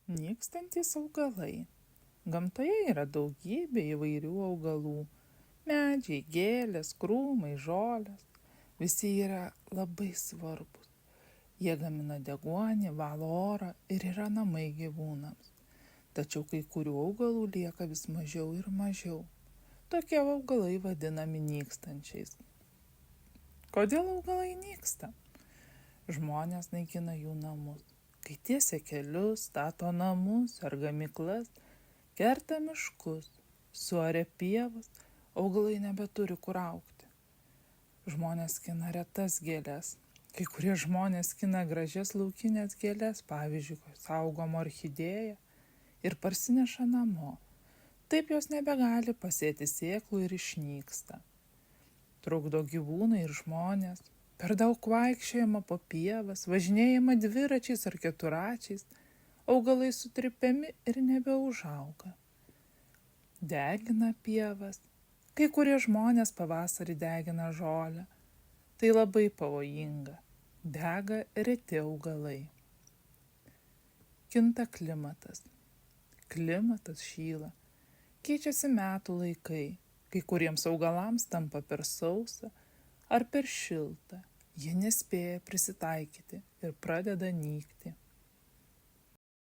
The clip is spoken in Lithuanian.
Nykstantys augalai. Gamtoje yra daugybė įvairių augalų. Medžiai, gėlės, krūmai, žolės. Visi yra labai svarbus. Jie gamina deguonį, valo orą ir yra namai gyvūnams. Tačiau kai kurių augalų lieka vis mažiau ir mažiau. Tokie augalai vadinami nykstančiais. Kodėl augalai nyksta? Žmonės naikina jų namus. Kai tiesia kelius, stato namus ar gamyklas, kerta miškus, suaria pievas, augalai nebeturi kur augti. Žmonės skina retas gėles. Kai kurie žmonės skina gražias laukinės gėles, pavyzdžiui, saugomą orchidėją, ir parsineša namo. Taip jos nebegali pasėti sėklų ir išnyksta. Trukdo gyvūnai ir žmonės. Per daug vaikščiojama po pievas, važinėjama dviračiais ar keturačiais, augalai sutrypiami ir nebeužauga. Degina pievas. Kai kurie žmonės pavasarį degina žolę. Tai labai pavojinga. Dega reti augalai. Kinta klimatas. Klimatas šyla. Keičiasi metų laikai. Kai kuriems augalams tampa per sausa ar per šilta. Jie nespėja prisitaikyti ir pradeda nykti.